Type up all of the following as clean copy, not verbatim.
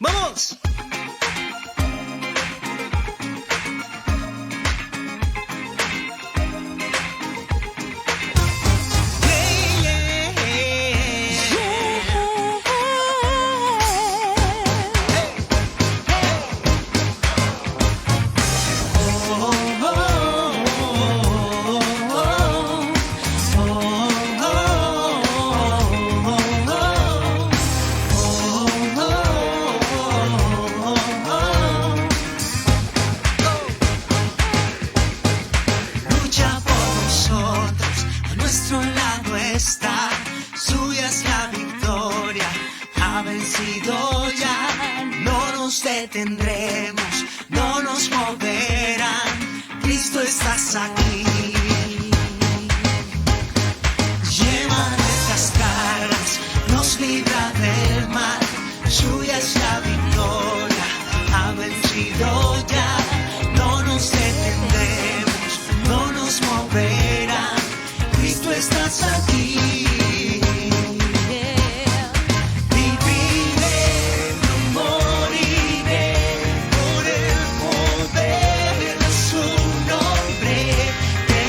¡Vamos! Lucha por nosotros, a nuestro lado está, suya es la victoria, ha vencido ya, no nos detendremos, no nos moverán, Cristo estás aquí. Lleva nuestras cargas, nos libra del mal, suya es la victoria, ha vencido ya, no nos detendremos, no nos moverán, Cristo estás aquí. Viviré, no moriré, por el poder de su nombre, te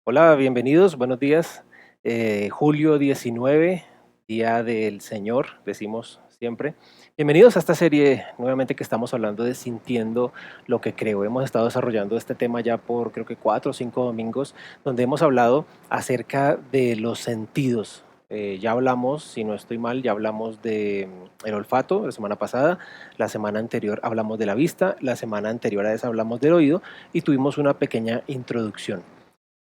Hola, bienvenidos, buenos días. Julio 19, Día del Señor, decimos siempre. Bienvenidos a esta serie nuevamente que estamos hablando de Sintiendo lo que creo. Hemos estado desarrollando este tema ya por creo que 4 o 5 domingos, donde hemos hablado acerca de los sentidos. Ya hablamos, si no estoy mal, ya hablamos de el olfato la semana pasada, la semana anterior hablamos de la vista, la semana anterior a esa hablamos del oído y tuvimos una pequeña introducción.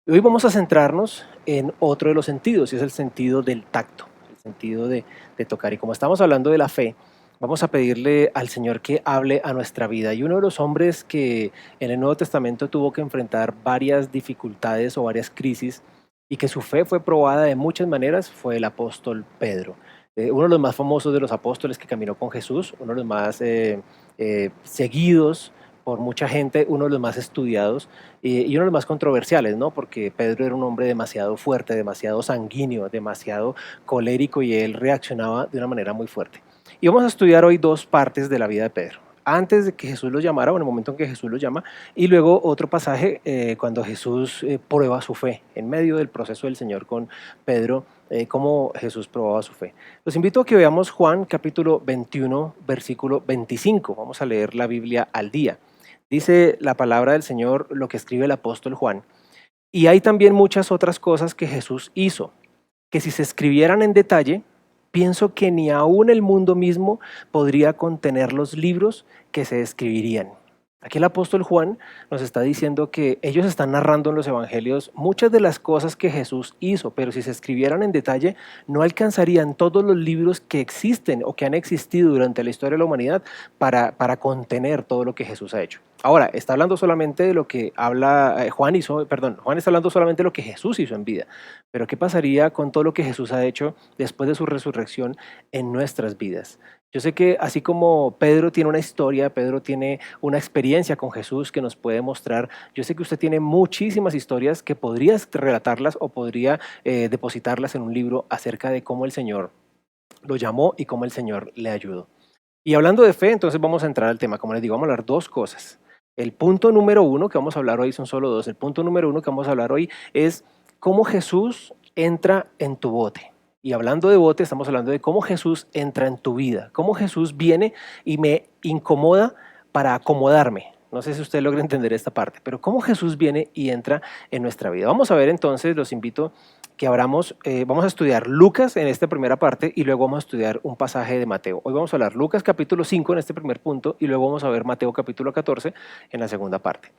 Hoy vamos a centrarnos en otro de los sentidos, y es el sentido del tacto, el sentido de tocar. Y como estamos hablando de la fe, vamos a pedirle al Señor que hable a nuestra vida. Y uno de los hombres que en el Nuevo Testamento tuvo que enfrentar varias dificultades o varias crisis y que su fe fue probada de muchas maneras fue el apóstol Pedro. Uno de los más famosos de los apóstoles que caminó con Jesús, uno de los más seguidos por mucha gente, uno de los más estudiados y uno de los más controversiales, ¿no? Porque Pedro era un hombre demasiado fuerte, demasiado sanguíneo, demasiado colérico y él reaccionaba de una manera muy fuerte. Y vamos a estudiar hoy dos partes de la vida de Pedro. Antes de que Jesús lo llamara, o en el momento en que Jesús lo llama, y luego otro pasaje cuando Jesús prueba su fe, en medio del proceso del Señor con Pedro, cómo Jesús probaba su fe. Los invito a que veamos Juan capítulo 21, versículo 25. Vamos a leer la Biblia al día. Dice la palabra del Señor lo que escribe el apóstol Juan. Y hay también muchas otras cosas que Jesús hizo, que si se escribieran en detalle, pienso que ni aún el mundo mismo podría contener los libros que se escribirían. Aquí el apóstol Juan nos está diciendo que ellos están narrando en los evangelios muchas de las cosas que Jesús hizo, pero si se escribieran en detalle no alcanzarían todos los libros que existen o que han existido durante la historia de la humanidad para contener todo lo que Jesús ha hecho. Ahora, está hablando solamente de lo que habla Juan está hablando solamente de lo que Jesús hizo en vida, pero ¿qué pasaría con todo lo que Jesús ha hecho después de su resurrección en nuestras vidas? Yo sé que así como Pedro tiene una historia, Pedro tiene una experiencia con Jesús que nos puede mostrar, yo sé que usted tiene muchísimas historias que podría relatarlas o podría depositarlas en un libro acerca de cómo el Señor lo llamó y cómo el Señor le ayudó. Y hablando de fe, entonces vamos a entrar al tema. Como les digo, vamos a hablar dos cosas. El punto número uno que vamos a hablar hoy son solo dos. El punto número uno que vamos a hablar hoy es cómo Jesús entra en tu bote. Y hablando de bote, estamos hablando de cómo Jesús entra en tu vida, cómo Jesús viene y me incomoda para acomodarme. No sé si usted logra entender esta parte, pero cómo Jesús viene y entra en nuestra vida. Vamos a ver entonces, los invito que abramos, vamos a estudiar Lucas en esta primera parte y luego vamos a estudiar un pasaje de Mateo. Hoy vamos a hablar Lucas capítulo 5 en este primer punto y luego vamos a ver Mateo capítulo 14 en la segunda parte.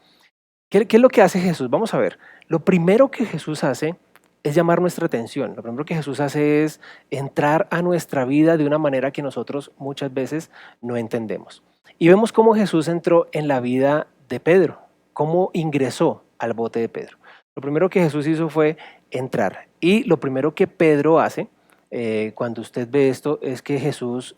¿Qué es lo que hace Jesús? Vamos a ver. Lo primero que Jesús hace es llamar nuestra atención. Lo primero que Jesús hace es entrar a nuestra vida de una manera que nosotros muchas veces no entendemos. Y vemos cómo Jesús entró en la vida de Pedro, cómo ingresó al bote de Pedro. Lo primero que Jesús hizo fue entrar. Y lo primero que Pedro hace, cuando usted ve esto, es que Jesús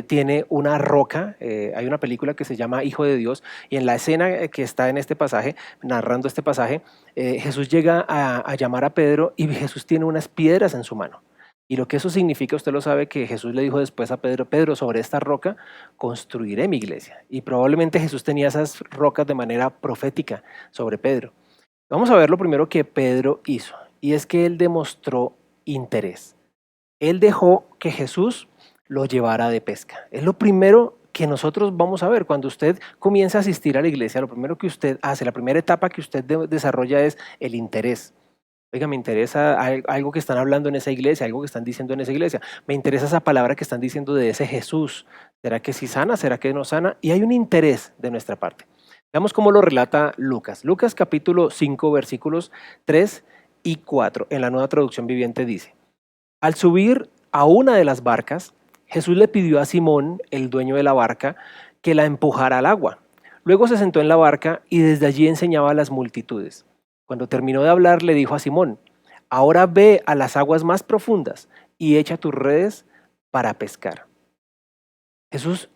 tiene una roca. Hay una película que se llama Hijo de Dios, y en la escena que está en este pasaje, narrando este pasaje, Jesús llega a llamar a Pedro y Jesús tiene unas piedras en su mano. Y lo que eso significa, usted lo sabe, que Jesús le dijo después a Pedro, Pedro, sobre esta roca construiré mi iglesia. Y probablemente Jesús tenía esas rocas de manera profética sobre Pedro. Vamos a ver lo primero que Pedro hizo, y es que él demostró interés. Él dejó que Jesús lo llevara de pesca. Es lo primero que nosotros vamos a ver. Cuando usted comienza a asistir a la iglesia, lo primero que usted hace, la primera etapa que usted desarrolla es el interés. Oiga, me interesa algo que están hablando en esa iglesia, algo que están diciendo en esa iglesia. Me interesa esa palabra que están diciendo de ese Jesús. ¿Será que sí sana? ¿Será que no sana? Y hay un interés de nuestra parte. Veamos cómo lo relata Lucas. Lucas capítulo 5, versículos 3 y 4. En la Nueva Traducción Viviente dice: al subir a una de las barcas, Jesús le pidió a Simón, el dueño de la barca, que la empujara al agua. Luego se sentó en la barca y desde allí enseñaba a las multitudes. Cuando terminó de hablar, le dijo a Simón: ahora ve a las aguas más profundas y echa tus redes para pescar. Jesús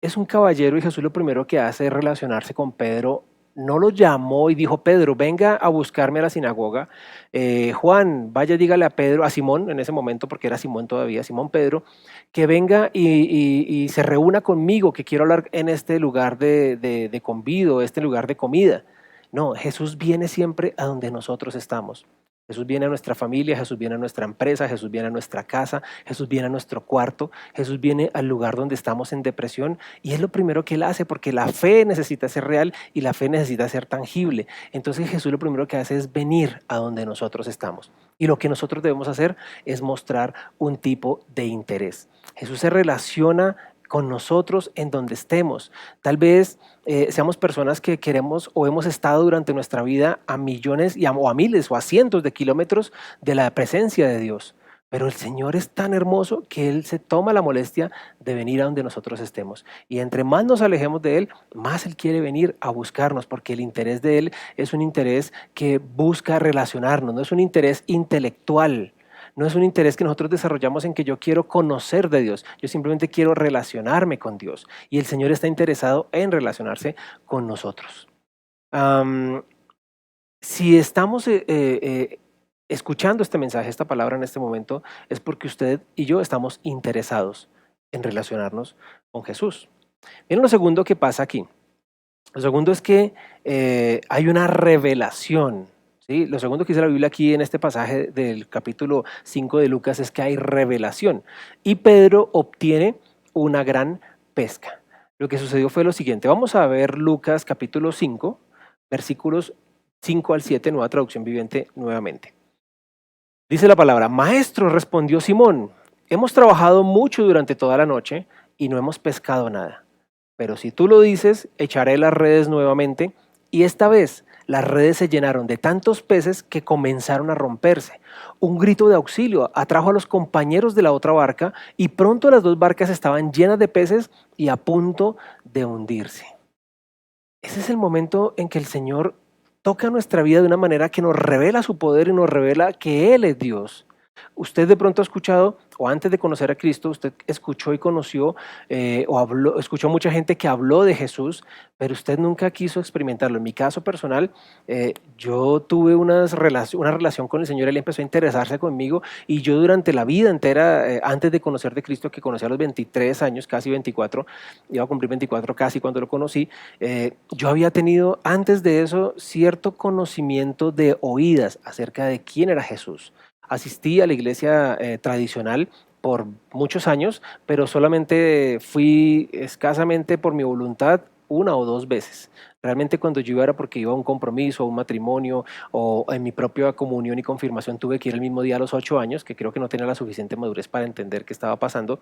es un caballero y Jesús lo primero que hace es relacionarse con Pedro. No lo llamó y dijo: Pedro, venga a buscarme a la sinagoga. Juan, vaya, dígale a Pedro, a Simón en ese momento, porque era Simón todavía, Simón Pedro, que venga y se reúna conmigo, que quiero hablar en este lugar de convido, este lugar de comida. No, Jesús viene siempre a donde nosotros estamos. Jesús viene a nuestra familia, Jesús viene a nuestra empresa, Jesús viene a nuestra casa, Jesús viene a nuestro cuarto, Jesús viene al lugar donde estamos en depresión, y es lo primero que Él hace, porque la fe necesita ser real y la fe necesita ser tangible. Entonces Jesús lo primero que hace es venir a donde nosotros estamos. Y lo que nosotros debemos hacer es mostrar un tipo de interés. Jesús se relaciona con nosotros en donde estemos. Tal vez seamos personas que queremos o hemos estado durante nuestra vida a millones o a miles o a cientos de kilómetros de la presencia de Dios. Pero el Señor es tan hermoso que Él se toma la molestia de venir a donde nosotros estemos. Y entre más nos alejemos de Él, más Él quiere venir a buscarnos, porque el interés de Él es un interés que busca relacionarnos, no es un interés intelectual. No es un interés que nosotros desarrollamos en que yo quiero conocer de Dios, yo simplemente quiero relacionarme con Dios. Y el Señor está interesado en relacionarse con nosotros. Si estamos escuchando este mensaje, esta palabra en este momento, es porque usted y yo estamos interesados en relacionarnos con Jesús. Miren lo segundo que pasa aquí. Lo segundo es que hay una revelación. ¿Sí? Lo segundo que dice la Biblia aquí en este pasaje del capítulo 5 de Lucas es que hay revelación. Y Pedro obtiene una gran pesca. Lo que sucedió fue lo siguiente. Vamos a ver Lucas capítulo 5, versículos 5 al 7, Nueva Traducción Viviente nuevamente. Dice la palabra: Maestro, respondió Simón, hemos trabajado mucho durante toda la noche y no hemos pescado nada. Pero si tú lo dices, echaré las redes nuevamente. Y esta vez las redes se llenaron de tantos peces que comenzaron a romperse. Un grito de auxilio atrajo a los compañeros de la otra barca y pronto las dos barcas estaban llenas de peces y a punto de hundirse. Ese es el momento en que el Señor toca nuestra vida de una manera que nos revela su poder y nos revela que Él es Dios. Usted de pronto ha escuchado, o antes de conocer a Cristo, usted escuchó y conoció, escuchó mucha gente que habló de Jesús, pero usted nunca quiso experimentarlo. En mi caso personal, yo tuve una relación con el Señor, Él empezó a interesarse conmigo y yo durante la vida entera, antes de conocer de Cristo, que conocí a los 23 años, casi 24, iba a cumplir 24 casi cuando lo conocí, yo había tenido antes de eso cierto conocimiento de oídas acerca de quién era Jesús. Asistí a la iglesia tradicional por muchos años, pero solamente fui escasamente por mi voluntad una o dos veces. Realmente cuando yo iba era porque iba a un compromiso, a un matrimonio o en mi propia comunión y confirmación tuve que ir el mismo día a los 8 años, que creo que no tenía la suficiente madurez para entender qué estaba pasando,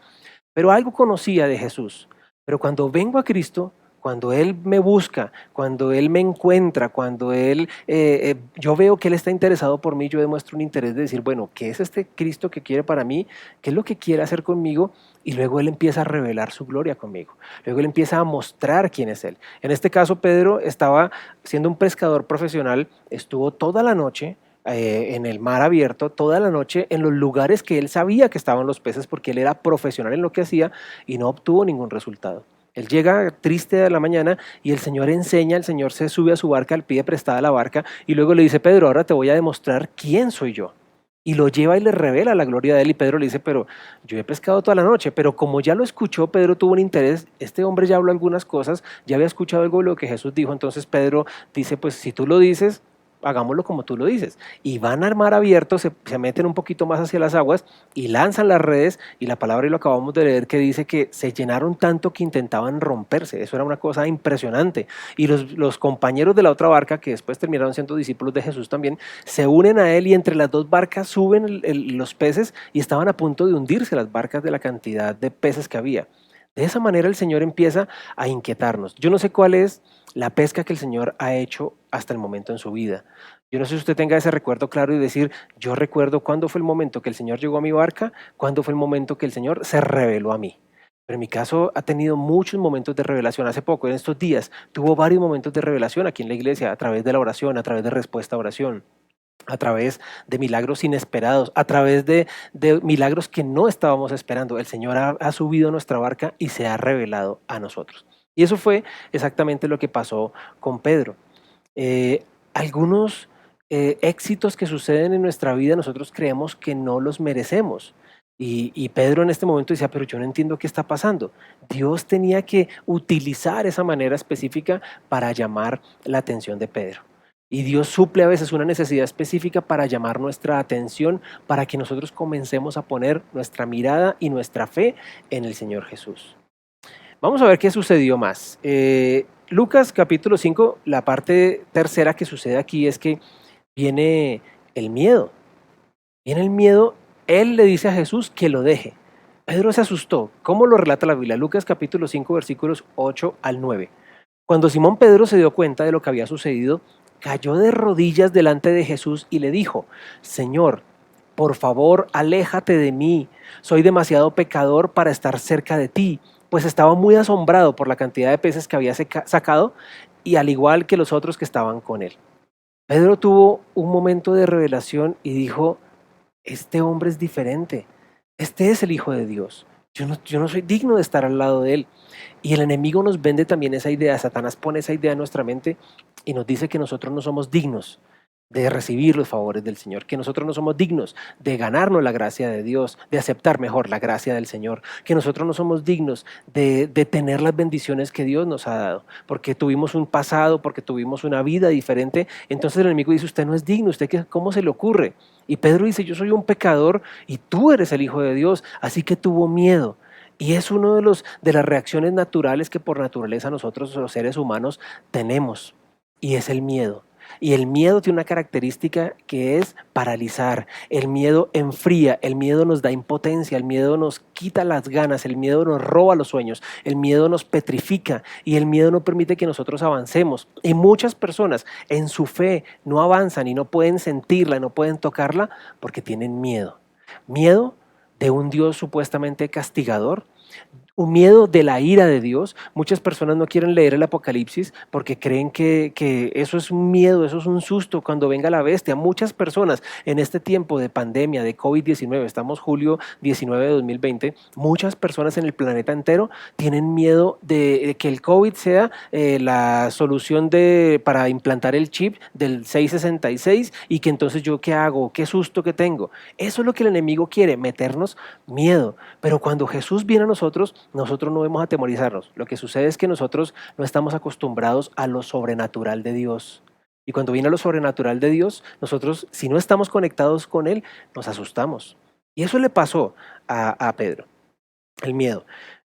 pero algo conocía de Jesús. Pero cuando vengo a Cristo, cuando Él me busca, cuando Él me encuentra, cuando yo veo que Él está interesado por mí, yo demuestro un interés de decir, bueno, ¿qué es este Cristo que quiere para mí? ¿Qué es lo que quiere hacer conmigo? Y luego Él empieza a revelar su gloria conmigo. Luego Él empieza a mostrar quién es Él. En este caso, Pedro estaba siendo un pescador profesional, estuvo toda la noche en el mar abierto, toda la noche en los lugares que él sabía que estaban los peces porque él era profesional en lo que hacía y no obtuvo ningún resultado. Él llega triste de la mañana y el Señor enseña, el Señor se sube a su barca, le pide prestada la barca y luego le dice, Pedro, ahora te voy a demostrar quién soy yo. Y lo lleva y le revela la gloria de él y Pedro le dice, pero yo he pescado toda la noche, pero como ya lo escuchó, Pedro tuvo un interés, este hombre ya habló algunas cosas, ya había escuchado algo de lo que Jesús dijo, entonces Pedro dice, pues si tú lo dices, hagámoslo como tú lo dices. Y van al mar abierto, se meten un poquito más hacia las aguas y lanzan las redes y la palabra, y lo acabamos de leer, que dice que se llenaron tanto que intentaban romperse. Eso era una cosa impresionante. Y los compañeros de la otra barca, que después terminaron siendo discípulos de Jesús también, se unen a él y entre las dos barcas suben los peces y estaban a punto de hundirse las barcas de la cantidad de peces que había. De esa manera el Señor empieza a inquietarnos. Yo no sé cuál es la pesca que el Señor ha hecho hasta el momento en su vida. Yo no sé si usted tenga ese recuerdo claro y decir, yo recuerdo cuándo fue el momento que el Señor llegó a mi barca, cuándo fue el momento que el Señor se reveló a mí. Pero en mi caso ha tenido muchos momentos de revelación. Hace poco, en estos días, tuvo varios momentos de revelación aquí en la iglesia, a través de la oración, a través de respuesta a oración, a través de milagros inesperados, a través de milagros que no estábamos esperando. El Señor ha subido a nuestra barca y se ha revelado a nosotros. Y eso fue exactamente lo que pasó con Pedro. Algunos éxitos que suceden en nuestra vida nosotros creemos que no los merecemos. Y Pedro en este momento decía, pero yo no entiendo qué está pasando. Dios tenía que utilizar esa manera específica para llamar la atención de Pedro. Y Dios suple a veces una necesidad específica para llamar nuestra atención, para que nosotros comencemos a poner nuestra mirada y nuestra fe en el Señor Jesús. Vamos a ver qué sucedió más. Lucas capítulo 5, la parte tercera que sucede aquí es que viene el miedo. Viene el miedo, Él le dice a Jesús que lo deje. Pedro se asustó. ¿Cómo lo relata la Biblia? Lucas capítulo 5 versículos 8 al 9. Cuando Simón Pedro se dio cuenta de lo que había sucedido, cayó de rodillas delante de Jesús y le dijo: Señor, por favor, aléjate de mí. Soy demasiado pecador para estar cerca de ti. Pues estaba muy asombrado por la cantidad de peces que había sacado, y al igual que los otros que estaban con él. Pedro tuvo un momento de revelación y dijo: este hombre es diferente. Este es el Hijo de Dios. Yo no soy digno de estar al lado de él. Y el enemigo nos vende también esa idea. Satanás pone esa idea en nuestra mente y nos dice que nosotros no somos dignos de recibir los favores del Señor, que nosotros no somos dignos de ganarnos la gracia de Dios, de aceptar mejor la gracia del Señor, que nosotros no somos dignos de tener las bendiciones que Dios nos ha dado, porque tuvimos un pasado, porque tuvimos una vida diferente. Entonces el enemigo dice: usted no es digno, usted ¿cómo se le ocurre? Y Pedro dice: yo soy un pecador y tú eres el Hijo de Dios. Así que tuvo miedo. Y es uno de las reacciones naturales que por naturaleza nosotros los seres humanos tenemos, y es el miedo. Y el miedo tiene una característica que es paralizar. El miedo enfría, el miedo nos da impotencia, el miedo nos quita las ganas, el miedo nos roba los sueños, el miedo nos petrifica y el miedo no permite que nosotros avancemos. Y muchas personas en su fe no avanzan y no pueden sentirla, no pueden tocarla porque tienen miedo. Miedo de un Dios supuestamente castigador, un miedo de la ira de Dios. Muchas personas no quieren leer el Apocalipsis porque creen que eso es un miedo, eso es un susto cuando venga la bestia. Muchas personas en este tiempo de pandemia, de COVID-19, estamos julio 19 de 2020, muchas personas en el planeta entero tienen miedo de que el COVID sea la solución para implantar el chip del 666 y que entonces yo qué hago, qué susto que tengo. Eso es lo que el enemigo quiere, meternos miedo. Pero cuando Jesús viene a nosotros no debemos atemorizarnos. Lo que sucede es que nosotros no estamos acostumbrados a lo sobrenatural de Dios. Y cuando viene lo sobrenatural de Dios, nosotros, si no estamos conectados con Él, nos asustamos. Y eso le pasó a Pedro, el miedo.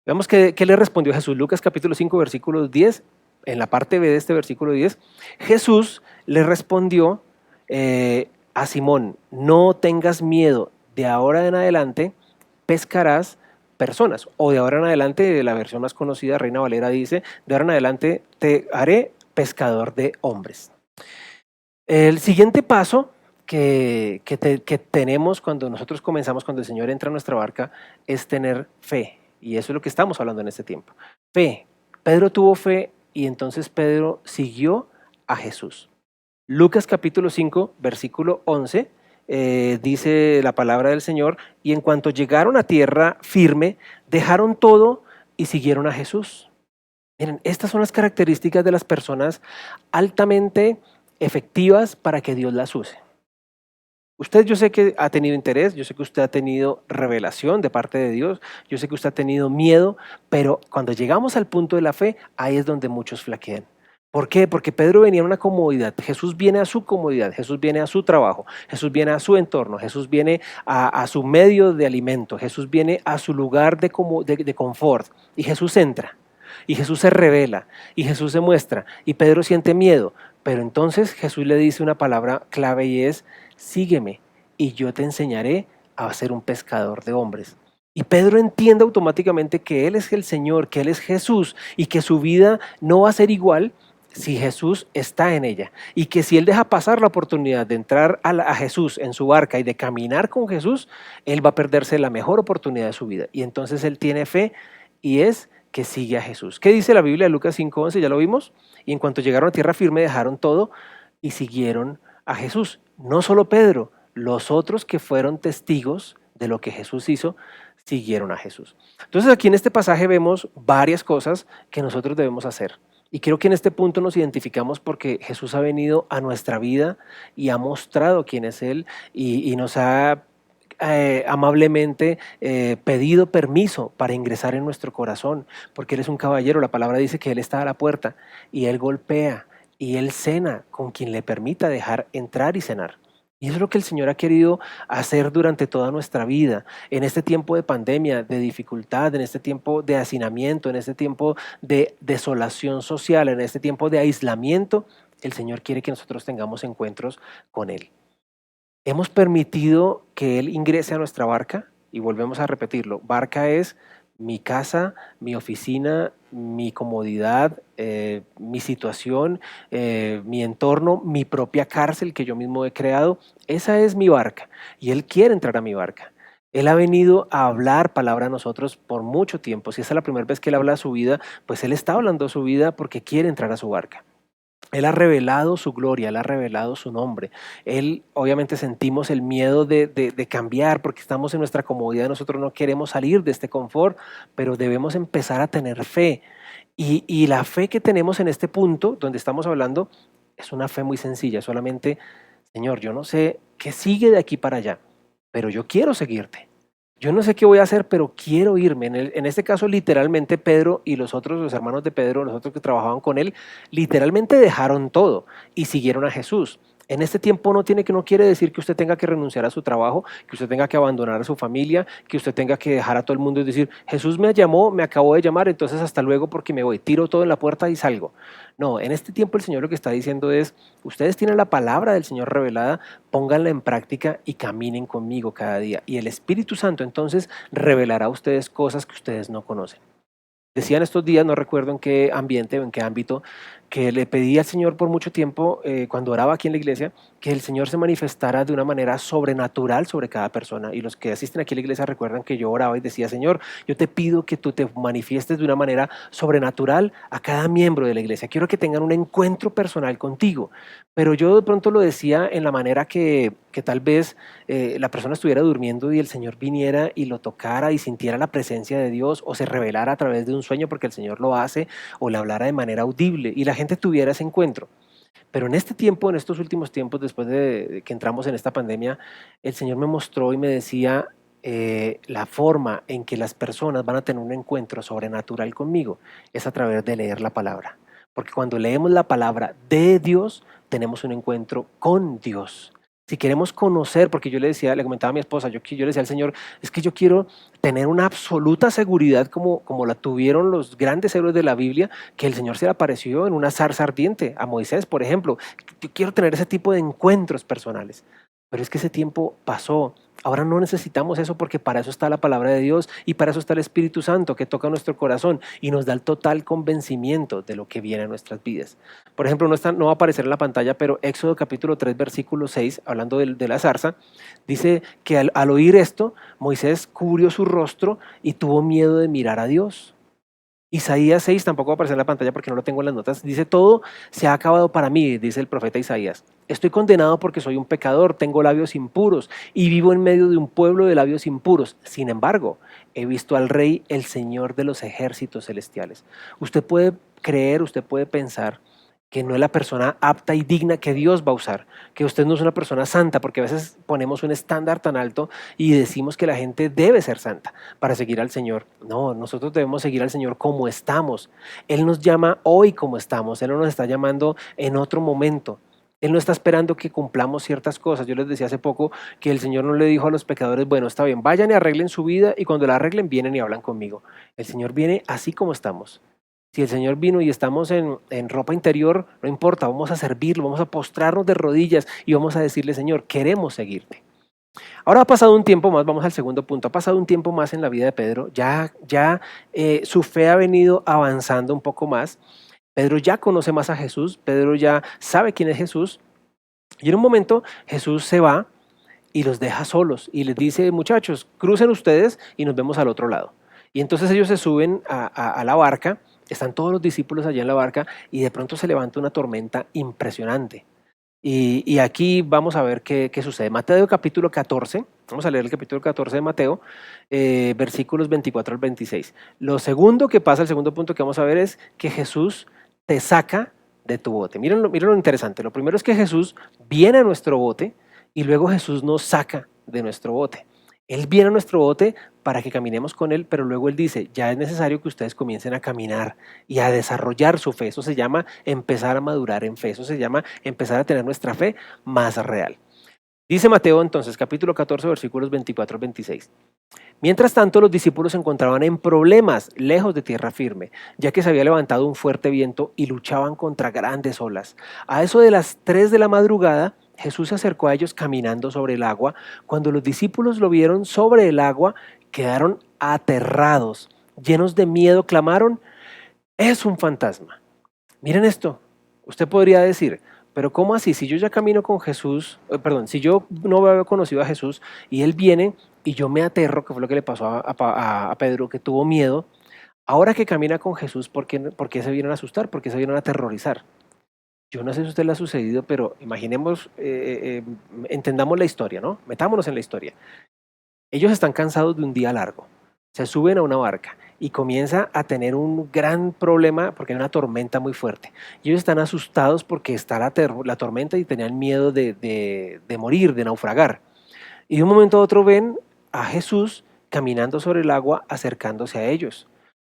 Veamos qué le respondió Jesús. Lucas capítulo 5, versículo 10. En la parte B de este versículo 10, Jesús le respondió a Simón: no tengas miedo, de ahora en adelante pescarás personas. O de ahora en adelante, la versión más conocida, Reina Valera, dice: de ahora en adelante te haré pescador de hombres. El siguiente paso que tenemos cuando nosotros comenzamos, cuando el Señor entra a nuestra barca, es tener fe. Y eso es lo que estamos hablando en este tiempo. Fe. Pedro tuvo fe y entonces Pedro siguió a Jesús. Lucas capítulo 5, versículo 11, dice la palabra del Señor: y en cuanto llegaron a tierra firme, dejaron todo y siguieron a Jesús. Miren, estas son las características de las personas altamente efectivas para que Dios las use. Usted, yo sé que ha tenido interés, yo sé que usted ha tenido revelación de parte de Dios, yo sé que usted ha tenido miedo, pero cuando llegamos al punto de la fe, ahí es donde muchos flaquean. ¿Por qué? Porque Pedro venía a una comodidad, Jesús viene a su comodidad, Jesús viene a su trabajo, Jesús viene a su entorno, Jesús viene a su medio de alimento, Jesús viene a su lugar de confort, y Jesús entra, y Jesús se revela, y Jesús se muestra, y Pedro siente miedo, pero entonces Jesús le dice una palabra clave y es: sígueme y yo te enseñaré a ser un pescador de hombres. Y Pedro entiende automáticamente que Él es el Señor, que Él es Jesús y que su vida no va a ser igual si Jesús está en ella. Y que si Él deja pasar la oportunidad de entrar a Jesús en su barca y de caminar con Jesús, Él va a perderse la mejor oportunidad de su vida. Y entonces Él tiene fe y es que sigue a Jesús. ¿Qué dice la Biblia de Lucas 5:11? Ya lo vimos. Y en cuanto llegaron a tierra firme, dejaron todo y siguieron a Jesús. No solo Pedro, los otros que fueron testigos de lo que Jesús hizo, siguieron a Jesús. Entonces aquí en este pasaje vemos varias cosas que nosotros debemos hacer. Y creo que en este punto nos identificamos porque Jesús ha venido a nuestra vida y ha mostrado quién es Él y nos ha amablemente pedido permiso para ingresar en nuestro corazón, porque Él es un caballero. La palabra dice que Él está a la puerta y Él golpea y Él cena con quien le permita dejar entrar y cenar. Y eso es lo que el Señor ha querido hacer durante toda nuestra vida, en este tiempo de pandemia, de dificultad, en este tiempo de hacinamiento, en este tiempo de desolación social, en este tiempo de aislamiento. El Señor quiere que nosotros tengamos encuentros con Él. ¿Hemos permitido que Él ingrese a nuestra barca? y volvemos a repetirlo, barca es mi casa, mi oficina, mi comodidad, mi situación, mi entorno, mi propia cárcel que yo mismo he creado. Esa es mi barca y Él quiere entrar a mi barca. Él ha venido a hablar palabra a nosotros por mucho tiempo. Si esa es la primera vez que Él habla de su vida, pues Él está hablando de su vida porque quiere entrar a su barca. Él ha revelado su gloria, Él ha revelado su nombre. Él, obviamente sentimos el miedo de cambiar porque estamos en nuestra comodidad, nosotros no queremos salir de este confort, pero debemos empezar a tener fe. Y la fe que tenemos en este punto, donde estamos hablando, es una fe muy sencilla, solamente, Señor, yo no sé qué sigue de aquí para allá, pero yo quiero seguirte. Yo no sé qué voy a hacer, pero quiero irme. En este caso, literalmente, Pedro y los otros, los hermanos de Pedro, los otros que trabajaban con él, literalmente dejaron todo y siguieron a Jesús. En este tiempo no quiere decir que usted tenga que renunciar a su trabajo, que usted tenga que abandonar a su familia, que usted tenga que dejar a todo el mundo y decir, Jesús me llamó, me acabó de llamar, entonces hasta luego porque me voy, tiro todo en la puerta y salgo. No, en este tiempo el Señor lo que está diciendo es, ustedes tienen la palabra del Señor revelada, pónganla en práctica y caminen conmigo cada día. Y el Espíritu Santo entonces revelará a ustedes cosas que ustedes no conocen. Decía en estos días, no recuerdo en qué ambiente o en qué ámbito, que le pedí al Señor por mucho tiempo, cuando oraba aquí en la iglesia, que el Señor se manifestara de una manera sobrenatural sobre cada persona. Y los que asisten aquí a la iglesia recuerdan que yo oraba y decía, Señor, yo te pido que tú te manifiestes de una manera sobrenatural a cada miembro de la iglesia. Quiero que tengan un encuentro personal contigo. Pero yo de pronto lo decía en la manera que tal vez la persona estuviera durmiendo y el Señor viniera y lo tocara y sintiera la presencia de Dios, o se revelara a través de un sueño porque el Señor lo hace, o le hablara de manera audible y la gente tuviera ese encuentro. Pero en este tiempo, en estos últimos tiempos, después de que entramos en esta pandemia, el Señor me mostró y me decía la forma en que las personas van a tener un encuentro sobrenatural conmigo es a través de leer la palabra. Porque cuando leemos la palabra de Dios, tenemos un encuentro con Dios. Si queremos conocer, porque yo le decía, le comentaba a mi esposa, yo le decía al Señor, es que yo quiero tener una absoluta seguridad como la tuvieron los grandes héroes de la Biblia, que el Señor se le apareció en una zarza ardiente, a Moisés, por ejemplo. Yo quiero tener ese tipo de encuentros personales. Pero es que ese tiempo pasó. Ahora no necesitamos eso porque para eso está la palabra de Dios y para eso está el Espíritu Santo que toca nuestro corazón y nos da el total convencimiento de lo que viene a nuestras vidas. Por ejemplo, no va a aparecer en la pantalla, pero Éxodo capítulo 3, versículo 6, hablando de la zarza, dice que al oír esto, Moisés cubrió su rostro y tuvo miedo de mirar a Dios. Isaías 6, tampoco va a aparecer en la pantalla porque no lo tengo en las notas, dice, todo se ha acabado para mí, dice el profeta Isaías. Estoy condenado porque soy un pecador, tengo labios impuros y vivo en medio de un pueblo de labios impuros. Sin embargo, he visto al Rey, el Señor de los ejércitos celestiales. Usted puede creer, usted puede pensar que no es la persona apta y digna que Dios va a usar, que usted no es una persona santa, porque a veces ponemos un estándar tan alto y decimos que la gente debe ser santa para seguir al Señor. No, nosotros debemos seguir al Señor como estamos. Él nos llama hoy como estamos, Él no nos está llamando en otro momento. Él no está esperando que cumplamos ciertas cosas. Yo les decía hace poco que el Señor no le dijo a los pecadores, bueno, está bien, vayan y arreglen su vida y cuando la arreglen vienen y hablan conmigo. El Señor viene así como estamos. Si el Señor vino y estamos en ropa interior, no importa, vamos a servirlo, vamos a postrarnos de rodillas y vamos a decirle, Señor, queremos seguirte. Ahora ha pasado un tiempo más, vamos al segundo punto, ha pasado un tiempo más en la vida de Pedro, ya su fe ha venido avanzando un poco más, Pedro ya conoce más a Jesús, Pedro ya sabe quién es Jesús y en un momento Jesús se va y los deja solos y les dice, muchachos, crucen ustedes y nos vemos al otro lado. Y entonces ellos se suben a la barca, están todos los discípulos allá en la barca y de pronto se levanta una tormenta impresionante. Y aquí vamos a ver qué sucede. Mateo capítulo 14, vamos a leer el capítulo 14 de Mateo, versículos 24 al 26. Lo segundo que pasa, el segundo punto que vamos a ver es que Jesús te saca de tu bote. Miren lo interesante. Lo primero es que Jesús viene a nuestro bote y luego Jesús nos saca de nuestro bote. Él viene a nuestro bote para que caminemos con Él, pero luego Él dice, ya es necesario que ustedes comiencen a caminar y a desarrollar su fe. Eso se llama empezar a madurar en fe, eso se llama empezar a tener nuestra fe más real. Dice Mateo entonces, capítulo 14, versículos 24 al 26. Mientras tanto, los discípulos se encontraban en problemas, lejos de tierra firme, ya que se había levantado un fuerte viento y luchaban contra grandes olas. A eso de las 3 de la madrugada, Jesús se acercó a ellos caminando sobre el agua. Cuando los discípulos lo vieron sobre el agua, quedaron aterrados, llenos de miedo, clamaron: es un fantasma. Miren esto, usted podría decir, pero ¿cómo así? Si yo ya camino con Jesús, si yo no había conocido a Jesús y Él viene y yo me aterro, que fue lo que le pasó a Pedro, que tuvo miedo, ahora que camina con Jesús, ¿por qué se vienen a asustar? ¿Por qué se vienen a aterrorizar? Yo no sé si a usted le ha sucedido, pero imaginemos, entendamos la historia, ¿no? Metámonos en la historia. Ellos están cansados de un día largo, se suben a una barca y comienza a tener un gran problema porque hay una tormenta muy fuerte. Y ellos están asustados porque está la tormenta y tenían miedo de morir, de naufragar. Y de un momento a otro ven a Jesús caminando sobre el agua, acercándose a ellos.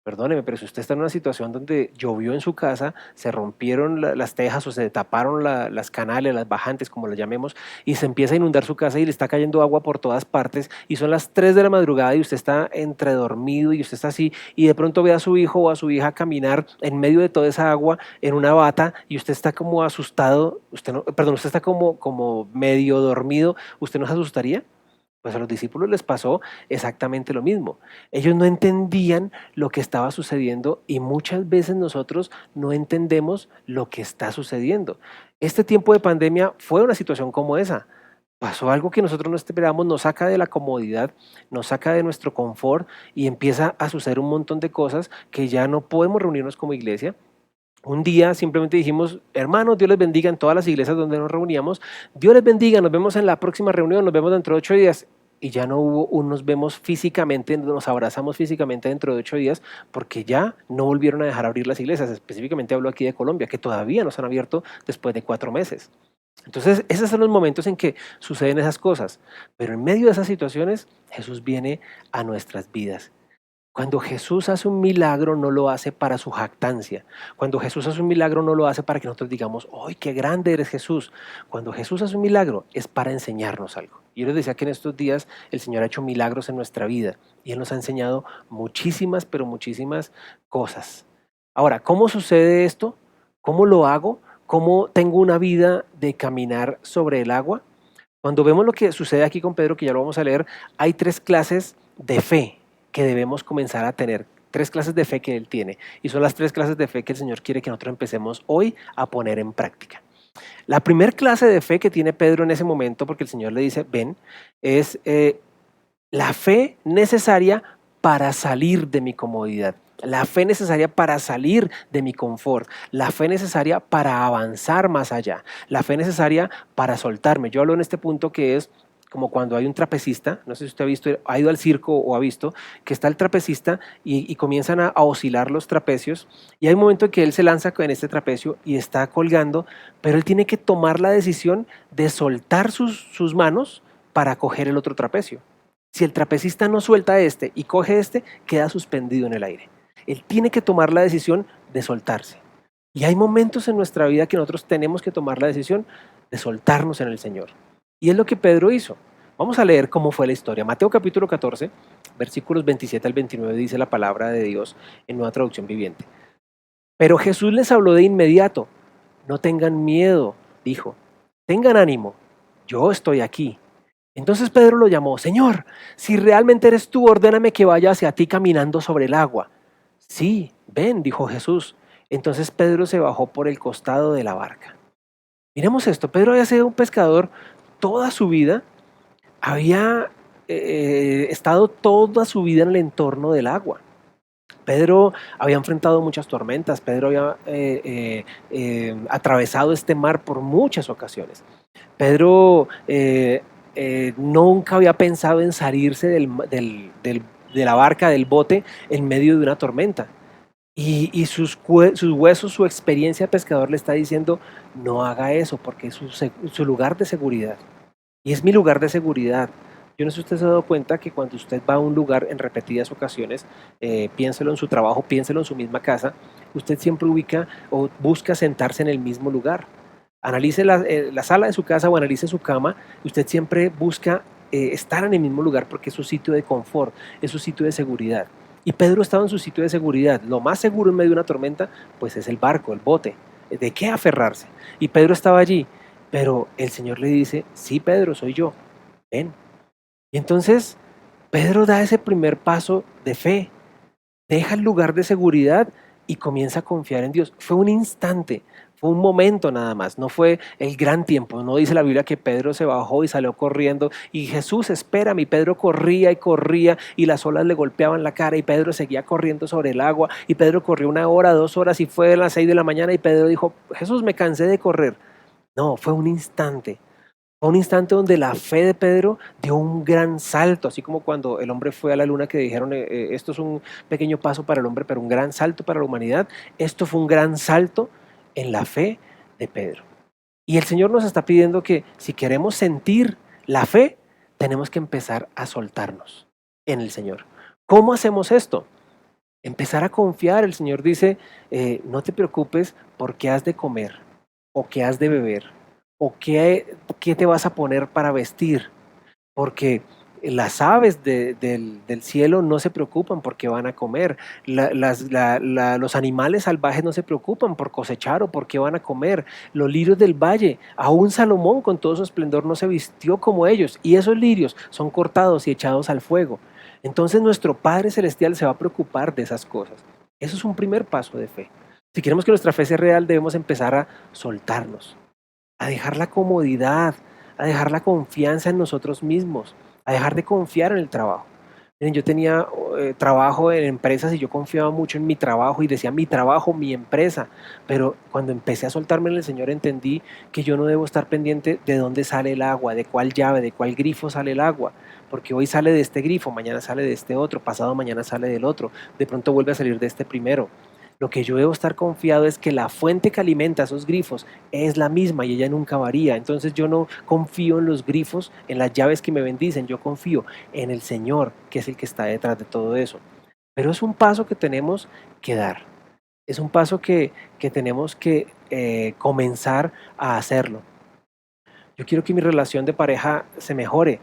Perdóneme, pero si usted está en una situación donde llovió en su casa, se rompieron las tejas o se taparon las canales, las bajantes, como las llamemos, y se empieza a inundar su casa y le está cayendo agua por todas partes, y son las 3 de la madrugada y usted está entre dormido y usted está así, y de pronto ve a su hijo o a su hija caminar en medio de toda esa agua en una bata y usted está como asustado, usted está como medio dormido, ¿usted no se asustaría? Pues a los discípulos les pasó exactamente lo mismo. Ellos no entendían lo que estaba sucediendo y muchas veces nosotros no entendemos lo que está sucediendo. Este tiempo de pandemia fue una situación como esa. Pasó algo que nosotros no esperábamos, nos saca de la comodidad, nos saca de nuestro confort y empieza a suceder un montón de cosas que ya no podemos reunirnos como iglesia. Un día simplemente dijimos: hermanos, Dios les bendiga, en todas las iglesias donde nos reuníamos. Dios les bendiga, nos vemos en la próxima reunión, nos vemos dentro de 8 días. Y ya no hubo un nos vemos físicamente, nos abrazamos físicamente dentro de 8 días, porque ya no volvieron a dejar abrir las iglesias. Específicamente hablo aquí de Colombia, que todavía no se han abierto después de 4 meses. Entonces, esos son los momentos en que suceden esas cosas. Pero en medio de esas situaciones, Jesús viene a nuestras vidas. Cuando Jesús hace un milagro, no lo hace para su jactancia. Cuando Jesús hace un milagro, no lo hace para que nosotros digamos: ¡ay, qué grande eres, Jesús! Cuando Jesús hace un milagro, es para enseñarnos algo. Yo les decía que en estos días el Señor ha hecho milagros en nuestra vida y Él nos ha enseñado muchísimas, pero muchísimas cosas. Ahora, ¿cómo sucede esto? ¿Cómo lo hago? ¿Cómo tengo una vida de caminar sobre el agua? Cuando vemos lo que sucede aquí con Pedro, que ya lo vamos a leer, hay 3 clases de fe que debemos comenzar a tener, 3 clases de fe que Él tiene. Y son las 3 clases de fe que el Señor quiere que nosotros empecemos hoy a poner en práctica. La primera clase de fe que tiene Pedro en ese momento, porque el Señor le dice: ven, es la fe necesaria para salir de mi comodidad. La fe necesaria para salir de mi confort, la fe necesaria para avanzar más allá, la fe necesaria para soltarme. Yo hablo en este punto que es como cuando hay un trapecista, no sé si usted ha ido al circo o ha visto, que está el trapecista y comienzan a oscilar los trapecios y hay un momento en que él se lanza en este trapecio y está colgando, pero él tiene que tomar la decisión de soltar sus manos para coger el otro trapecio. Si el trapecista no suelta este y coge este, queda suspendido en el aire. Él tiene que tomar la decisión de soltarse. Y hay momentos en nuestra vida que nosotros tenemos que tomar la decisión de soltarnos en el Señor. Y es lo que Pedro hizo. Vamos a leer cómo fue la historia. Mateo capítulo 14, versículos 27 al 29 dice la palabra de Dios en Nueva Traducción Viviente. Pero Jesús les habló de inmediato. No tengan miedo, dijo. Tengan ánimo, yo estoy aquí. Entonces Pedro lo llamó: Señor, si realmente eres tú, ordéname que vaya hacia ti caminando sobre el agua. Sí, ven, dijo Jesús. Entonces Pedro se bajó por el costado de la barca. Miremos esto, Pedro había sido un pescador toda su vida, había estado toda su vida en el entorno del agua. Pedro había enfrentado muchas tormentas, Pedro había atravesado este mar por muchas ocasiones. Pedro nunca había pensado en salirse de la barca, del bote, en medio de una tormenta. Y sus huesos, su experiencia de pescador le está diciendo: no haga eso, porque es su lugar de seguridad. Y es mi lugar de seguridad. Yo no sé si usted se ha dado cuenta que cuando usted va a un lugar en repetidas ocasiones, piénselo en su trabajo, piénselo en su misma casa, usted siempre ubica o busca sentarse en el mismo lugar. Analice la sala de su casa o analice su cama, usted siempre busca estar en el mismo lugar porque es su sitio de confort, es su sitio de seguridad. Y Pedro estaba en su sitio de seguridad. Lo más seguro en medio de una tormenta, pues es el barco, el bote. ¿De qué aferrarse? Y Pedro estaba allí. Pero el Señor le dice, sí, Pedro, soy yo, ven. Y entonces Pedro da ese primer paso de fe, deja el lugar de seguridad y comienza a confiar en Dios. Fue un instante, fue un momento nada más, no fue el gran tiempo. No dice la Biblia que Pedro se bajó y salió corriendo y Jesús, espérame, y Pedro corría y corría y las olas le golpeaban la cara y Pedro seguía corriendo sobre el agua y Pedro corrió 1 hora, 2 horas y fue a las 6 de la mañana y Pedro dijo, Jesús, me cansé de correr. No, fue un instante. Fue un instante donde la fe de Pedro dio un gran salto, así como cuando el hombre fue a la luna que dijeron, esto es un pequeño paso para el hombre, pero un gran salto para la humanidad. Esto fue un gran salto en la fe de Pedro. Y el Señor nos está pidiendo que si queremos sentir la fe, tenemos que empezar a soltarnos en el Señor. ¿Cómo hacemos esto? Empezar a confiar. El Señor dice, no te preocupes por qué has de comer o qué has de beber o qué te vas a poner para vestir, porque las aves del cielo no se preocupan por qué van a comer, los animales salvajes no se preocupan por cosechar o por qué van a comer, los lirios del valle, aún Salomón con todo su esplendor no se vistió como ellos, y esos lirios son cortados y echados al fuego. Entonces nuestro Padre Celestial se va a preocupar de esas cosas. Eso es un primer paso de fe. Si queremos que nuestra fe sea real, debemos empezar a soltarnos, a dejar la comodidad, a dejar la confianza en nosotros mismos, a dejar de confiar en el trabajo. Miren, yo tenía trabajo en empresas y yo confiaba mucho en mi trabajo y decía mi trabajo, mi empresa, pero cuando empecé a soltarme en el Señor entendí que yo no debo estar pendiente de dónde sale el agua, de cuál llave, de cuál grifo sale el agua, porque hoy sale de este grifo, mañana sale de este otro, pasado mañana sale del otro, de pronto vuelve a salir de este primero. Lo que yo debo estar confiado es que la fuente que alimenta esos grifos es la misma y ella nunca varía. Entonces yo no confío en los grifos, en las llaves que me bendicen, yo confío en el Señor, que es el que está detrás de todo eso. Pero es un paso que tenemos que dar. Es un paso que tenemos que comenzar a hacerlo. Yo quiero que mi relación de pareja se mejore,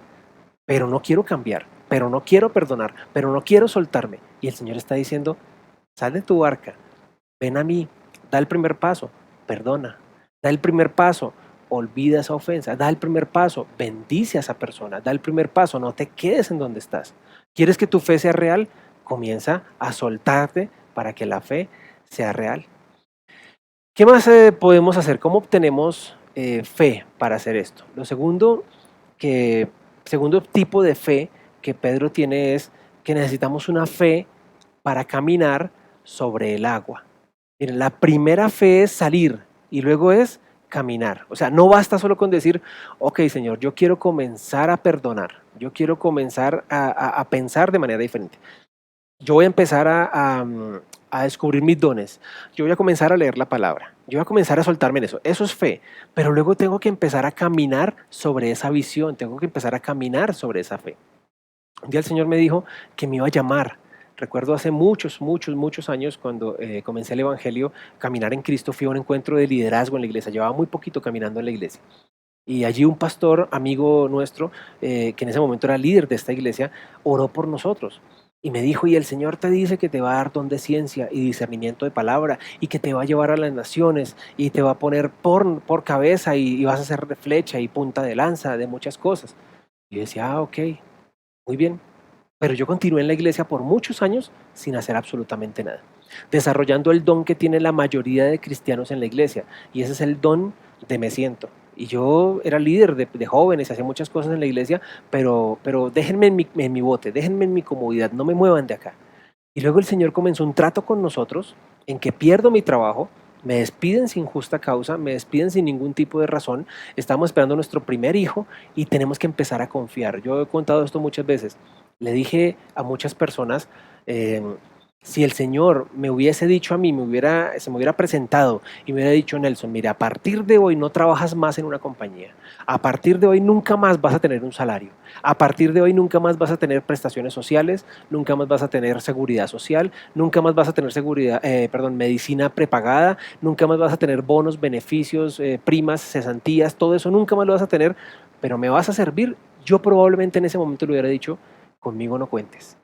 pero no quiero cambiar, pero no quiero perdonar, pero no quiero soltarme. Y el Señor está diciendo, sal de tu barca, ven a mí, da el primer paso, perdona, da el primer paso, olvida esa ofensa, da el primer paso, bendice a esa persona, da el primer paso, no te quedes en donde estás. ¿Quieres que tu fe sea real? Comienza a soltarte para que la fe sea real. ¿Qué más podemos hacer? ¿Cómo obtenemos fe para hacer esto? Lo segundo tipo de fe que Pedro tiene es que necesitamos una fe para caminar sobre el agua. Miren, la primera fe es salir y luego es caminar. O sea, no basta solo con decir, ok, Señor, yo quiero comenzar a perdonar, yo quiero comenzar a pensar de manera diferente. Yo voy a empezar a descubrir mis dones. Yo voy a comenzar a leer la palabra. Yo voy a comenzar a soltarme en eso. Eso es fe. Pero luego tengo que empezar a caminar sobre esa visión. Tengo que empezar a caminar sobre esa fe. Un día el Señor me dijo que me iba a llamar. Recuerdo hace muchos años cuando comencé el Evangelio, caminar en Cristo, fui a un encuentro de liderazgo en la iglesia. Llevaba muy poquito caminando en la iglesia. Y allí un pastor, amigo nuestro, que en ese momento era líder de esta iglesia, oró por nosotros. Y me dijo, y el Señor te dice que te va a dar don de ciencia y discernimiento de palabra y que te va a llevar a las naciones y te va a poner por cabeza y vas a ser de flecha y punta de lanza de muchas cosas. Y yo decía, ok, muy bien. Pero yo continué en la iglesia por muchos años sin hacer absolutamente nada, desarrollando el don que tiene la mayoría de cristianos en la iglesia, y ese es el don de me siento. Y yo era líder de jóvenes, hacía muchas cosas en la iglesia, pero déjenme en mi bote, déjenme en mi comodidad, no me muevan de acá. Y luego el Señor comenzó un trato con nosotros en que pierdo mi trabajo, me despiden sin justa causa, me despiden sin ningún tipo de razón, estamos esperando nuestro primer hijo y tenemos que empezar a confiar. Yo he contado esto muchas veces. Le dije a muchas personas, eh, si el Señor me hubiese dicho a mí, se me hubiera presentado y me hubiera dicho, Nelson, mira, a partir de hoy no trabajas más en una compañía, a partir de hoy nunca más vas a tener un salario, a partir de hoy nunca más vas a tener prestaciones sociales, nunca más vas a tener seguridad social, nunca más vas a tener medicina prepagada, nunca más vas a tener bonos, beneficios, primas, cesantías, todo eso nunca más lo vas a tener, pero me vas a servir. Yo probablemente en ese momento le hubiera dicho, conmigo no cuentes.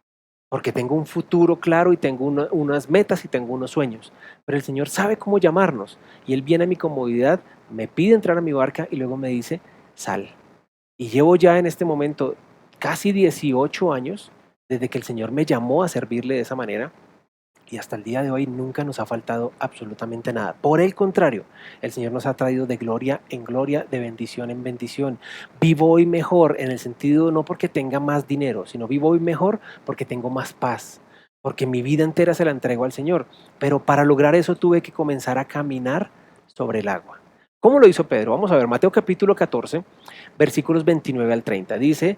porque tengo un futuro claro y tengo unas metas y tengo unos sueños. Pero el Señor sabe cómo llamarnos y Él viene a mi comodidad, me pide entrar a mi barca y luego me dice, sal. Y llevo ya en este momento casi 18 años desde que el Señor me llamó a servirle de esa manera y hasta el día de hoy nunca nos ha faltado absolutamente nada. Por el contrario, el Señor nos ha traído de gloria en gloria, de bendición en bendición. Vivo hoy mejor en el sentido no porque tenga más dinero, sino vivo hoy mejor porque tengo más paz, porque mi vida entera se la entrego al Señor. Pero para lograr eso tuve que comenzar a caminar sobre el agua. ¿Cómo lo hizo Pedro? Vamos a ver, Mateo capítulo 14, versículos 29 al 30. Dice,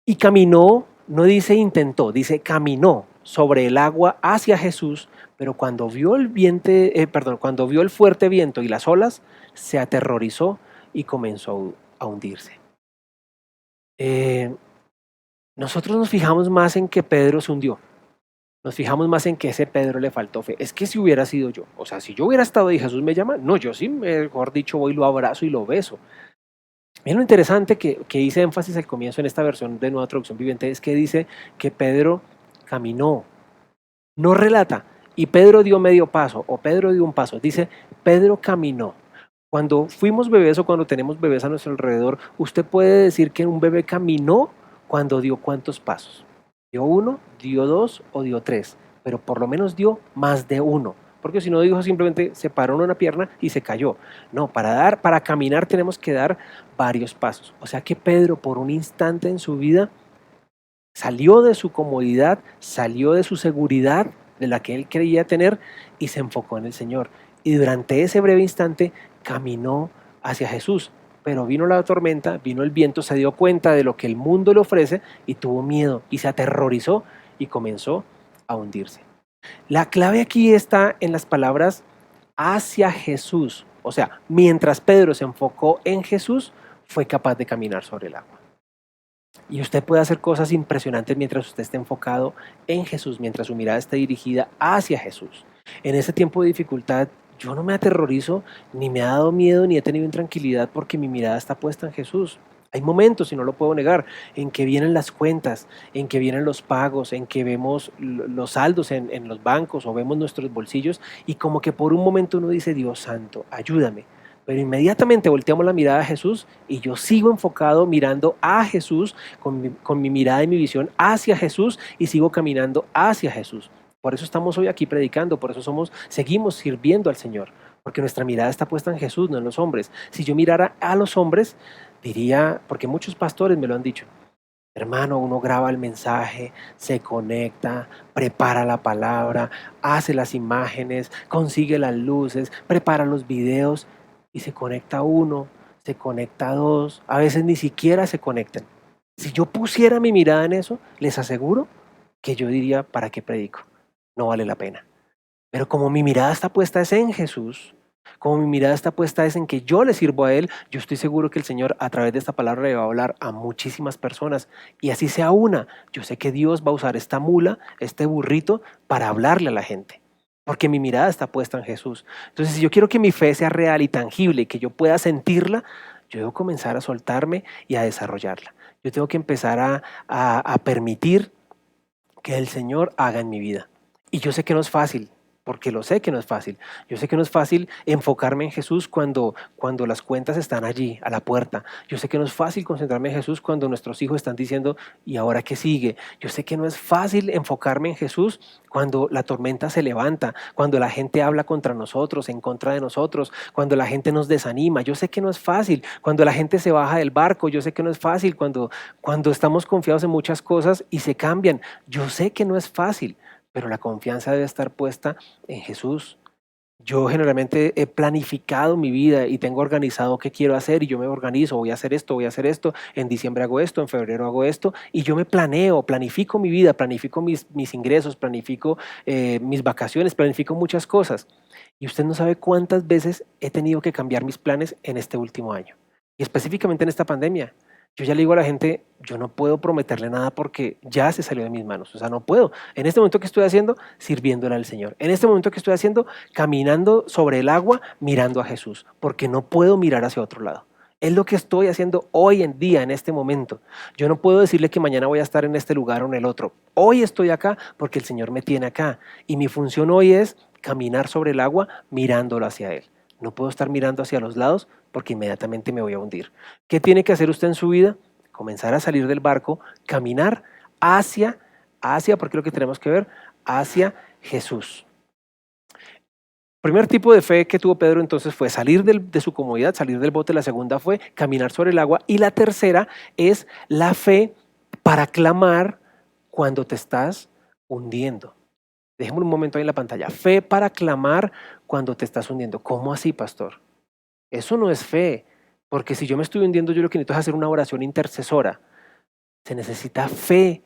y caminó, no dice intentó, dice caminó sobre el agua hacia Jesús, pero cuando vio cuando vio el fuerte viento y las olas, se aterrorizó y comenzó a hundirse. Eh, Nosotros nos fijamos más en que Pedro se hundió. Nos fijamos más en que ese Pedro le faltó fe. Es que si hubiera sido yo, o sea, si yo hubiera estado y Jesús me llama, no, yo sí, mejor dicho, voy, lo abrazo y lo beso. Miren lo interesante que hice énfasis al comienzo en esta versión de Nueva Traducción Viviente, es que dice que Pedro caminó, no relata, y Pedro dio medio paso, o Pedro dio un paso, dice, Pedro caminó. Cuando fuimos bebés o cuando tenemos bebés a nuestro alrededor, usted puede decir que un bebé caminó cuando dio cuántos pasos. ¿Dio uno, dio dos o dio tres? Pero por lo menos dio más de uno. Porque si no dijo simplemente se paró en una pierna y se cayó. No, para caminar tenemos que dar varios pasos. O sea que Pedro por un instante en su vida salió de su comodidad, salió de su seguridad de la que él creía tener y se enfocó en el Señor. Y durante ese breve instante caminó hacia Jesús. Pero vino la tormenta, vino el viento, se dio cuenta de lo que el mundo le ofrece y tuvo miedo y se aterrorizó y comenzó a hundirse. La clave aquí está en las palabras hacia Jesús. O sea, mientras Pedro se enfocó en Jesús, fue capaz de caminar sobre el agua. Y usted puede hacer cosas impresionantes mientras usted esté enfocado en Jesús, mientras su mirada esté dirigida hacia Jesús. En este tiempo de dificultad, yo no me aterrorizo, ni me ha dado miedo, ni he tenido intranquilidad porque mi mirada está puesta en Jesús. Hay momentos, y no lo puedo negar, en que vienen las cuentas, en que vienen los pagos, en que vemos los saldos en los bancos o vemos nuestros bolsillos y como que por un momento uno dice, Dios santo, ayúdame. Pero inmediatamente volteamos la mirada a Jesús y yo sigo enfocado mirando a Jesús con mi mirada y mi visión hacia Jesús y sigo caminando hacia Jesús. Por eso estamos hoy aquí predicando, por eso seguimos sirviendo al Señor, porque nuestra mirada está puesta en Jesús, no en los hombres. Si yo mirara a los hombres, diría, porque muchos pastores me lo han dicho, hermano, uno graba el mensaje, se conecta, prepara la palabra, hace las imágenes, consigue las luces, prepara los videos y se conecta uno, se conecta dos, a veces ni siquiera se conectan. Si yo pusiera mi mirada en eso, les aseguro que yo diría, ¿para qué predico? No vale la pena. Pero como mi mirada está puesta es en Jesús, como mi mirada está puesta es en que yo le sirvo a Él, yo estoy seguro que el Señor a través de esta palabra le va a hablar a muchísimas personas y así sea una. Yo sé que Dios va a usar esta mula, este burrito, para hablarle a la gente. Porque mi mirada está puesta en Jesús. Entonces, si yo quiero que mi fe sea real y tangible y que yo pueda sentirla, yo debo comenzar a soltarme y a desarrollarla. Yo tengo que empezar a permitir que el Señor haga en mi vida. Y yo sé que no es fácil, porque lo sé que no es fácil. Yo sé que no es fácil enfocarme en Jesús cuando las cuentas están allí, a la puerta. Yo sé que no es fácil concentrarme en Jesús cuando nuestros hijos están diciendo, ¿y ahora qué sigue? Yo sé que no es fácil enfocarme en Jesús cuando la tormenta se levanta, cuando la gente habla contra nosotros, en contra de nosotros, cuando la gente nos desanima. Yo sé que no es fácil cuando la gente se baja del barco. Yo sé que no es fácil cuando estamos confiados en muchas cosas y se cambian. Yo sé que no es fácil, pero la confianza debe estar puesta en Jesús. Yo generalmente he planificado mi vida y tengo organizado qué quiero hacer y yo me organizo, voy a hacer esto, en diciembre hago esto, en febrero hago esto y yo me planifico mi vida, planifico mis ingresos, planifico mis vacaciones, planifico muchas cosas. Y usted no sabe cuántas veces he tenido que cambiar mis planes en este último año y específicamente en esta pandemia. Yo ya le digo a la gente, yo no puedo prometerle nada porque ya se salió de mis manos. O sea, no puedo. En este momento que estoy haciendo, sirviéndole al Señor. En este momento que estoy haciendo, caminando sobre el agua, mirando a Jesús. Porque no puedo mirar hacia otro lado. Es lo que estoy haciendo hoy en día, en este momento. Yo no puedo decirle que mañana voy a estar en este lugar o en el otro. Hoy estoy acá porque el Señor me tiene acá. Y mi función hoy es caminar sobre el agua mirándolo hacia Él. No puedo estar mirando hacia los lados porque inmediatamente me voy a hundir. ¿Qué tiene que hacer usted en su vida? Comenzar a salir del barco, caminar hacia, porque es lo que tenemos que ver, hacia Jesús. Primer tipo de fe que tuvo Pedro entonces fue salir de su comodidad, salir del bote. La segunda fue caminar sobre el agua. Y la tercera es la fe para clamar cuando te estás hundiendo. Dejémoslo un momento ahí en la pantalla. Fe para clamar cuando te estás hundiendo. ¿Cómo así, pastor? Eso no es fe. Porque si yo me estoy hundiendo, yo lo que necesito es hacer una oración intercesora. Se necesita fe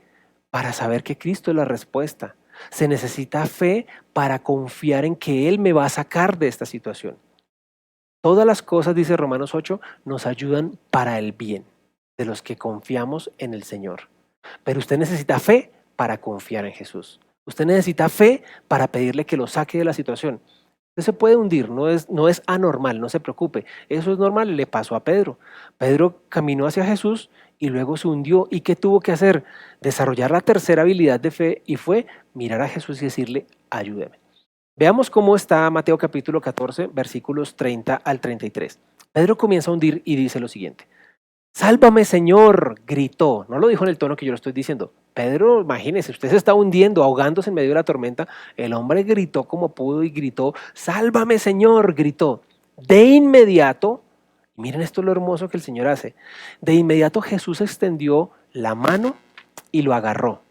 para saber que Cristo es la respuesta. Se necesita fe para confiar en que Él me va a sacar de esta situación. Todas las cosas, dice Romanos 8, nos ayudan para el bien de los que confiamos en el Señor. Pero usted necesita fe para confiar en Jesús. Usted necesita fe para pedirle que lo saque de la situación. Usted se puede hundir, no es anormal, no se preocupe. Eso es normal, le pasó a Pedro. Pedro caminó hacia Jesús y luego se hundió. ¿Y qué tuvo que hacer? Desarrollar la tercera habilidad de fe y fue mirar a Jesús y decirle, ayúdeme. Veamos cómo está Mateo capítulo 14, versículos 30 al 33. Pedro comienza a hundir y dice lo siguiente. Sálvame, Señor, gritó. No lo dijo en el tono que yo lo estoy diciendo. Pedro, imagínese, usted se está hundiendo, ahogándose en medio de la tormenta. El hombre gritó como pudo y gritó, sálvame, Señor, gritó. De inmediato, miren esto es lo hermoso que el Señor hace. De inmediato Jesús extendió la mano y lo agarró.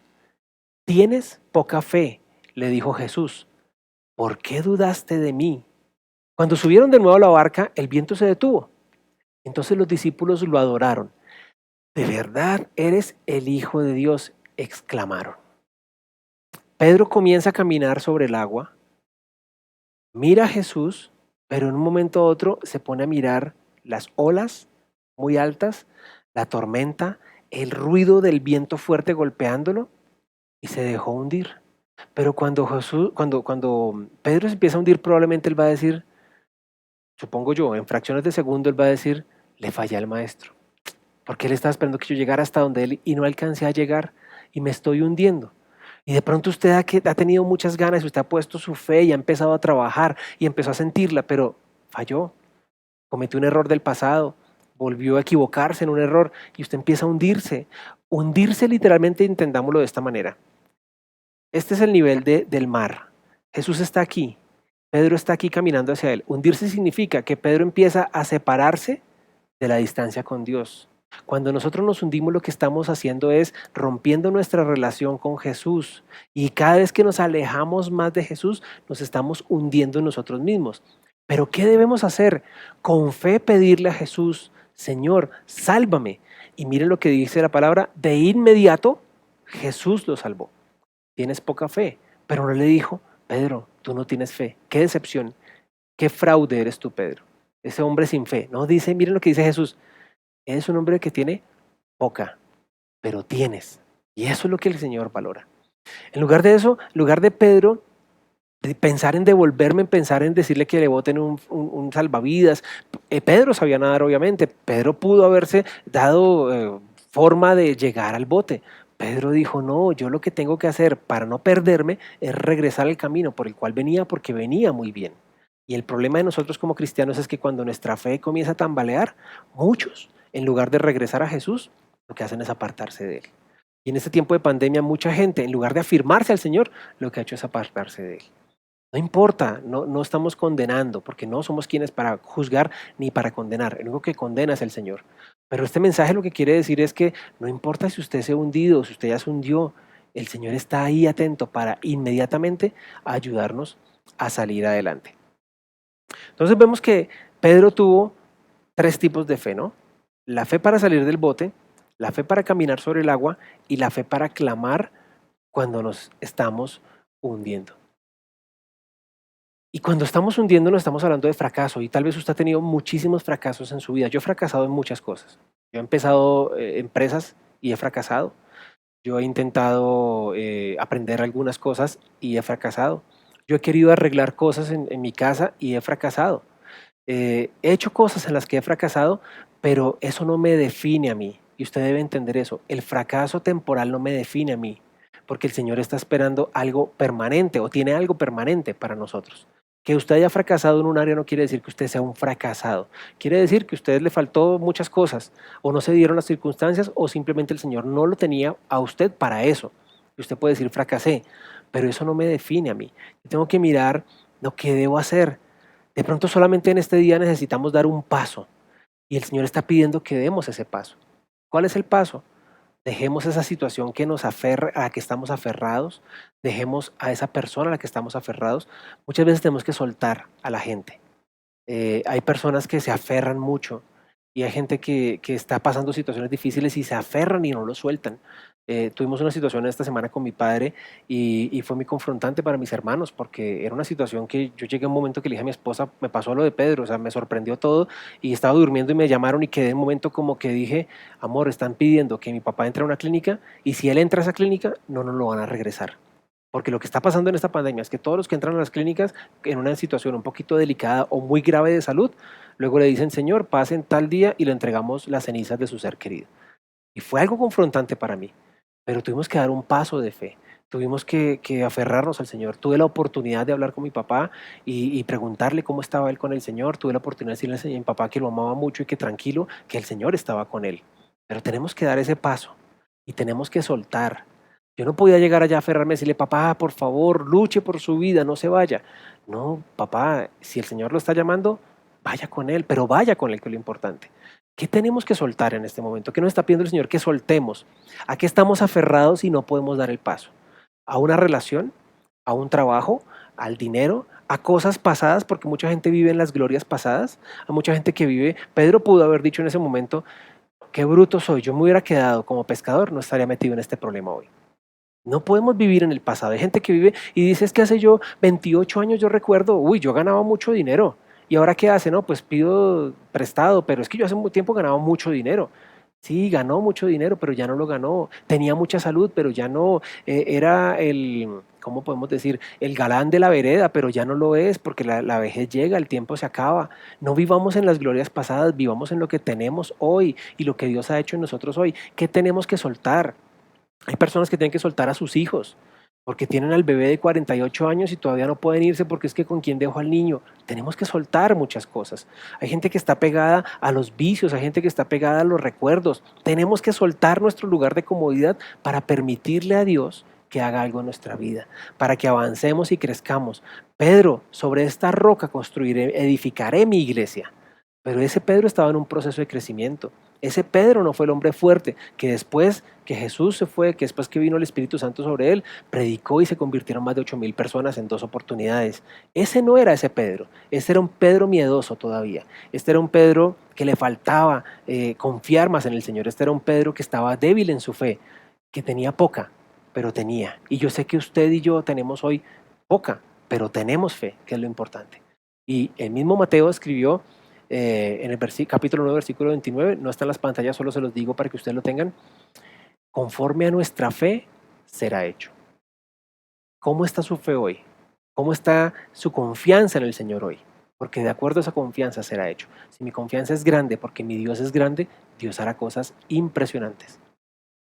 Tienes poca fe, le dijo Jesús. ¿Por qué dudaste de mí? Cuando subieron de nuevo a la barca, el viento se detuvo. Entonces los discípulos lo adoraron. ¿De verdad eres el Hijo de Dios?, exclamaron. Pedro comienza a caminar sobre el agua, mira a Jesús, pero en un momento u otro se pone a mirar las olas muy altas, la tormenta, el ruido del viento fuerte golpeándolo y se dejó hundir. Pero cuando Pedro se empieza a hundir, probablemente él va a decir, supongo yo, en fracciones de segundo él va a decir, le fallé al maestro. Porque él estaba esperando que yo llegara hasta donde él y no alcancé a llegar y me estoy hundiendo. Y de pronto usted ha tenido muchas ganas, usted ha puesto su fe y ha empezado a trabajar y empezó a sentirla, pero falló. Cometió un error del pasado, volvió a equivocarse en un error y usted empieza a hundirse. Hundirse literalmente, entendámoslo de esta manera. Este es el nivel del mar. Jesús está aquí, Pedro está aquí caminando hacia él. Hundirse significa que Pedro empieza a separarse de la distancia con Dios. Cuando nosotros nos hundimos, lo que estamos haciendo es rompiendo nuestra relación con Jesús. Y cada vez que nos alejamos más de Jesús, nos estamos hundiendo en nosotros mismos. Pero ¿qué debemos hacer? Con fe pedirle a Jesús, Señor, sálvame. Y miren lo que dice la palabra, de inmediato Jesús lo salvó. Tienes poca fe, pero no le dijo, Pedro, tú no tienes fe. Qué decepción, qué fraude eres tú, Pedro. Ese hombre sin fe. No dice, miren lo que dice Jesús. Eres un hombre que tiene poca, pero tienes. Y eso es lo que el Señor valora. En lugar de eso, en lugar de Pedro, de pensar en devolverme, en pensar en decirle que le boten un salvavidas. Pedro sabía nadar, obviamente. Pedro pudo haberse dado forma de llegar al bote. Pedro dijo, no, yo lo que tengo que hacer para no perderme es regresar al camino por el cual venía, porque venía muy bien. Y el problema de nosotros como cristianos es que cuando nuestra fe comienza a tambalear, muchos, en lugar de regresar a Jesús, lo que hacen es apartarse de Él. Y en este tiempo de pandemia, mucha gente, en lugar de afirmarse al Señor, lo que ha hecho es apartarse de Él. No importa, no estamos condenando, porque no somos quienes para juzgar ni para condenar. El único que condena es el Señor. Pero este mensaje lo que quiere decir es que no importa si usted se ha hundido, si usted ya se hundió, el Señor está ahí atento para inmediatamente ayudarnos a salir adelante. Entonces vemos que Pedro tuvo 3 tipos de fe, ¿no? La fe para salir del bote, la fe para caminar sobre el agua y la fe para clamar cuando nos estamos hundiendo. Y cuando estamos hundiendo nos estamos hablando de fracaso y tal vez usted ha tenido muchísimos fracasos en su vida. Yo he fracasado en muchas cosas. Yo he empezado empresas y he fracasado. Yo he intentado aprender algunas cosas y he fracasado. Yo he querido arreglar cosas en mi casa y he fracasado. He hecho cosas en las que he fracasado, pero eso no me define a mí. Y usted debe entender eso. El fracaso temporal no me define a mí, porque el Señor está esperando algo permanente o tiene algo permanente para nosotros. Que usted haya fracasado en un área no quiere decir que usted sea un fracasado. Quiere decir que a usted le faltó muchas cosas, o no se dieron las circunstancias, o simplemente el Señor no lo tenía a usted para eso. Y usted puede decir fracasé, pero eso no me define a mí. Yo tengo que mirar lo que debo hacer. De pronto solamente en este día necesitamos dar un paso y el Señor está pidiendo que demos ese paso. ¿Cuál es el paso? Dejemos esa situación que nos aferra, a la que estamos aferrados, dejemos a esa persona a la que estamos aferrados. Muchas veces tenemos que soltar a la gente. Hay personas que se aferran mucho y hay gente que está pasando situaciones difíciles y se aferran y no lo sueltan. Tuvimos una situación esta semana con mi padre y fue muy confrontante para mis hermanos porque era una situación que yo llegué a un momento que le dije a mi esposa, me pasó lo de Pedro, o sea, me sorprendió todo y estaba durmiendo y me llamaron y quedé en un momento como que dije, amor, están pidiendo que mi papá entre a una clínica y si él entra a esa clínica, no nos lo van a regresar. Porque lo que está pasando en esta pandemia es que todos los que entran a las clínicas en una situación un poquito delicada o muy grave de salud, luego le dicen, Señor, pasen tal día y le entregamos las cenizas de su ser querido. Y fue algo confrontante para mí, pero tuvimos que dar un paso de fe. Tuvimos que aferrarnos al Señor. Tuve la oportunidad de hablar con mi papá y preguntarle cómo estaba él con el Señor. Tuve la oportunidad de decirle a mi papá que lo amaba mucho y que tranquilo, que el Señor estaba con él. Pero tenemos que dar ese paso y tenemos que soltar. Yo no podía llegar allá a aferrarme y decirle, papá, por favor, luche por su vida, no se vaya. No, papá, si el Señor lo está llamando, vaya con Él, pero vaya con Él, que es lo importante. ¿Qué tenemos que soltar en este momento? ¿Qué nos está pidiendo el Señor que soltemos? ¿A qué estamos aferrados y no podemos dar el paso? ¿A una relación? ¿A un trabajo? ¿Al dinero? ¿A cosas pasadas? Porque mucha gente vive en las glorias pasadas. A mucha gente que vive, Pedro pudo haber dicho en ese momento, qué bruto soy, yo me hubiera quedado como pescador, no estaría metido en este problema hoy. No podemos vivir en el pasado. Hay gente que vive y dice, es que hace yo 28 años yo recuerdo, uy, yo ganaba mucho dinero. ¿Y ahora qué hace? No, pues pido prestado, pero es que yo hace un tiempo ganaba mucho dinero. Sí, ganó mucho dinero, pero ya no lo ganó. Tenía mucha salud, pero ya no. Era el, ¿cómo podemos decir? El galán de la vereda, pero ya no lo es porque la vejez llega, el tiempo se acaba. No vivamos en las glorias pasadas, vivamos en lo que tenemos hoy y lo que Dios ha hecho en nosotros hoy. ¿Qué tenemos que soltar? Hay personas que tienen que soltar a sus hijos porque tienen al bebé de 48 años y todavía no pueden irse porque es que con quién dejo al niño. Tenemos que soltar muchas cosas. Hay gente que está pegada a los vicios, hay gente que está pegada a los recuerdos. Tenemos que soltar nuestro lugar de comodidad para permitirle a Dios que haga algo en nuestra vida, para que avancemos y crezcamos. Pedro, sobre esta roca construiré, edificaré mi iglesia. Pero ese Pedro estaba en un proceso de crecimiento. Ese Pedro no fue el hombre fuerte que después que Jesús se fue, que después que vino el Espíritu Santo sobre él, predicó y se convirtieron más de 8,000 personas en 2 oportunidades. Ese no era ese Pedro. Ese era un Pedro miedoso todavía. Este era un Pedro que le faltaba confiar más en el Señor. Este era un Pedro que estaba débil en su fe, que tenía poca, pero tenía. Y yo sé que usted y yo tenemos hoy poca, pero tenemos fe, que es lo importante. Y el mismo Mateo escribió en el capítulo 9, versículo 29, no está en las pantallas, solo se los digo para que ustedes lo tengan, conforme a nuestra fe será hecho. ¿Cómo está su fe hoy? ¿Cómo está su confianza en el Señor hoy? Porque de acuerdo a esa confianza será hecho. Si mi confianza es grande porque mi Dios es grande, Dios hará cosas impresionantes.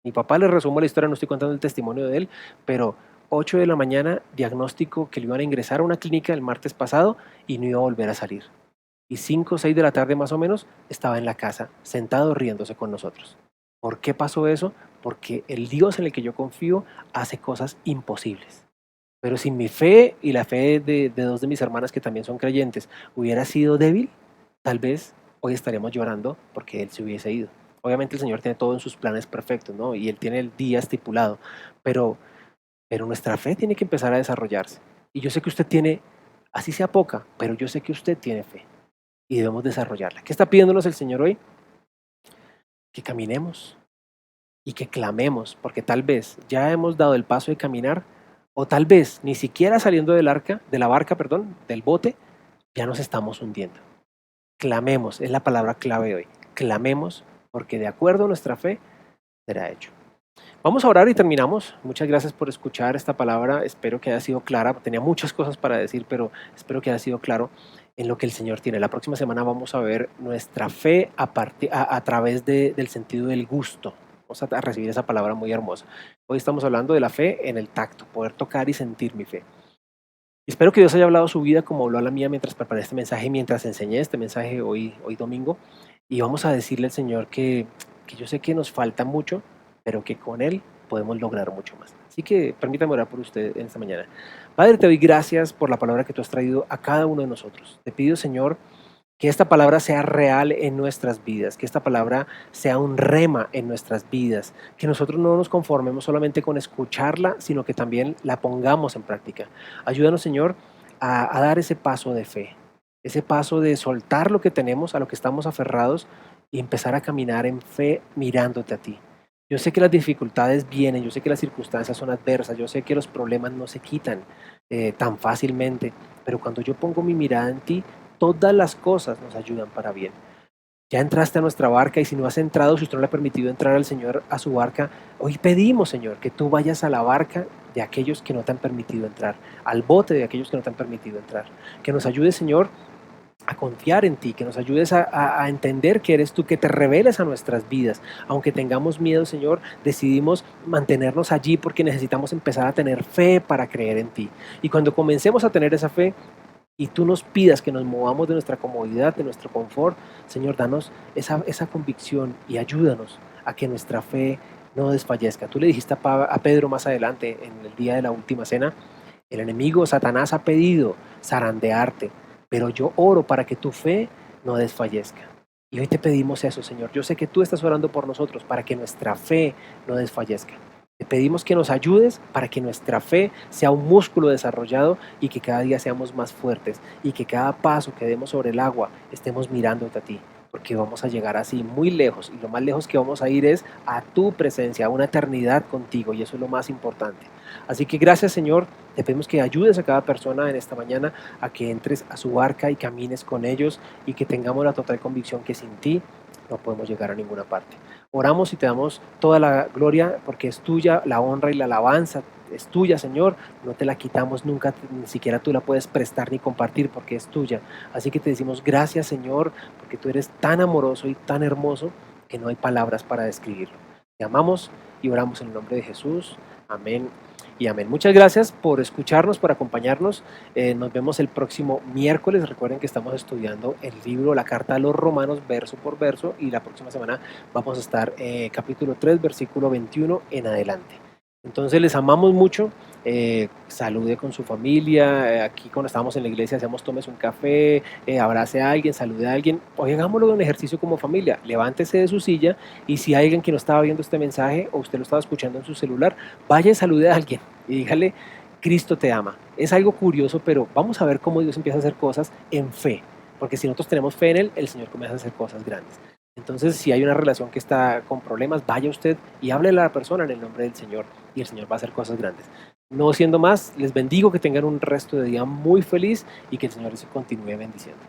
Mi papá, le resumo la historia, no estoy contando el testimonio de él, pero 8 de la mañana, diagnóstico que le iban a ingresar a una clínica el martes pasado y no iba a volver a salir. Y 5 o 6 de la tarde más o menos estaba en la casa, sentado riéndose con nosotros. ¿Por qué pasó eso? Porque el Dios en el que yo confío hace cosas imposibles. Pero si mi fe y la fe de 2 de mis hermanas que también son creyentes hubiera sido débil, tal vez hoy estaríamos llorando porque él se hubiese ido. Obviamente el Señor tiene todo en sus planes perfectos, ¿no? Y Él tiene el día estipulado, pero, pero nuestra fe tiene que empezar a desarrollarse. Y yo sé que usted tiene, así sea poca, pero yo sé que usted tiene fe y debemos desarrollarla. ¿Qué está pidiéndonos el Señor hoy? Que caminemos y que clamemos, porque tal vez ya hemos dado el paso de caminar, o tal vez ni siquiera saliendo del bote, ya nos estamos hundiendo. Clamemos, es la palabra clave hoy. Clamemos, porque de acuerdo a nuestra fe será hecho. Vamos a orar y terminamos. Muchas gracias por escuchar esta palabra. Espero que haya sido clara. Tenía muchas cosas para decir, pero espero que haya sido claro. en lo que el Señor tiene. La próxima semana vamos a ver nuestra fe a través del sentido del gusto. Vamos a recibir esa palabra muy hermosa. Hoy estamos hablando de la fe en el tacto, poder tocar y sentir mi fe. Espero que Dios haya hablado su vida como habló a la mía mientras preparé este mensaje, mientras enseñé este mensaje hoy domingo. Y vamos a decirle al Señor que yo sé que nos falta mucho, pero que con Él podemos lograr mucho más. Así que permítame orar por usted en esta mañana. Padre, te doy gracias por la palabra que tú has traído a cada uno de nosotros. Te pido, Señor, que esta palabra sea real en nuestras vidas, que esta palabra sea un rema en nuestras vidas, que nosotros no nos conformemos solamente con escucharla, sino que también la pongamos en práctica. Ayúdanos, Señor, a dar ese paso de fe, ese paso de soltar lo que tenemos, a lo que estamos aferrados y empezar a caminar en fe mirándote a ti. Yo sé que las dificultades vienen, yo sé que las circunstancias son adversas, yo sé que los problemas no se quitan tan fácilmente, pero cuando yo pongo mi mirada en ti, todas las cosas nos ayudan para bien. Ya entraste a nuestra barca y si no has entrado, si usted no le ha permitido entrar al Señor a su barca, hoy pedimos, Señor, que tú vayas a la barca de aquellos que no te han permitido entrar, al bote de aquellos que no te han permitido entrar. Que nos ayude, Señor, a confiar en ti, que nos ayudes a entender que eres tú, que te reveles a nuestras vidas. Aunque tengamos miedo, Señor, decidimos mantenernos allí porque necesitamos empezar a tener fe para creer en ti. Y cuando comencemos a tener esa fe, y tú nos pidas que nos movamos de nuestra comodidad, de nuestro confort, Señor, danos esa convicción y ayúdanos a que nuestra fe no desfallezca. Tú le dijiste a Pedro más adelante, en el día de la última cena, el enemigo, Satanás, ha pedido zarandearte, pero yo oro para que tu fe no desfallezca. Y hoy te pedimos eso, Señor. Yo sé que tú estás orando por nosotros para que nuestra fe no desfallezca. Te pedimos que nos ayudes para que nuestra fe sea un músculo desarrollado y que cada día seamos más fuertes y que cada paso que demos sobre el agua estemos mirándote a ti, porque vamos a llegar así muy lejos y lo más lejos que vamos a ir es a tu presencia, a una eternidad contigo y eso es lo más importante. Así que gracias, Señor, te pedimos que ayudes a cada persona en esta mañana a que entres a su barca y camines con ellos y que tengamos la total convicción que sin ti no podemos llegar a ninguna parte. Oramos y te damos toda la gloria porque es tuya, la honra y la alabanza es tuya, Señor. No te la quitamos nunca, ni siquiera tú la puedes prestar ni compartir porque es tuya. Así que te decimos gracias, Señor, porque tú eres tan amoroso y tan hermoso que no hay palabras para describirlo. Te amamos y oramos en el nombre de Jesús. Amén y amén. Muchas gracias por escucharnos, por acompañarnos. Nos vemos el próximo miércoles. Recuerden que estamos estudiando el libro, la carta a los Romanos, verso por verso, y la próxima semana vamos a estar capítulo 3, versículo 21 en adelante. Entonces les amamos mucho. Salude con su familia. Aquí cuando estamos en la iglesia hacemos tomes un café, abrace a alguien, salude a alguien. Hoy hagámoslo de un ejercicio como familia. Levántese de su silla y si hay alguien que no estaba viendo este mensaje o usted lo estaba escuchando en su celular, vaya y salude a alguien y dígale, Cristo te ama. Es algo curioso, pero vamos a ver cómo Dios empieza a hacer cosas en fe. Porque si nosotros tenemos fe en Él, el Señor comienza a hacer cosas grandes. Entonces, si hay una relación que está con problemas, vaya usted y háblele a la persona en el nombre del Señor y el Señor va a hacer cosas grandes. No siendo más, les bendigo, que tengan un resto de día muy feliz y que el Señor les continúe bendiciendo.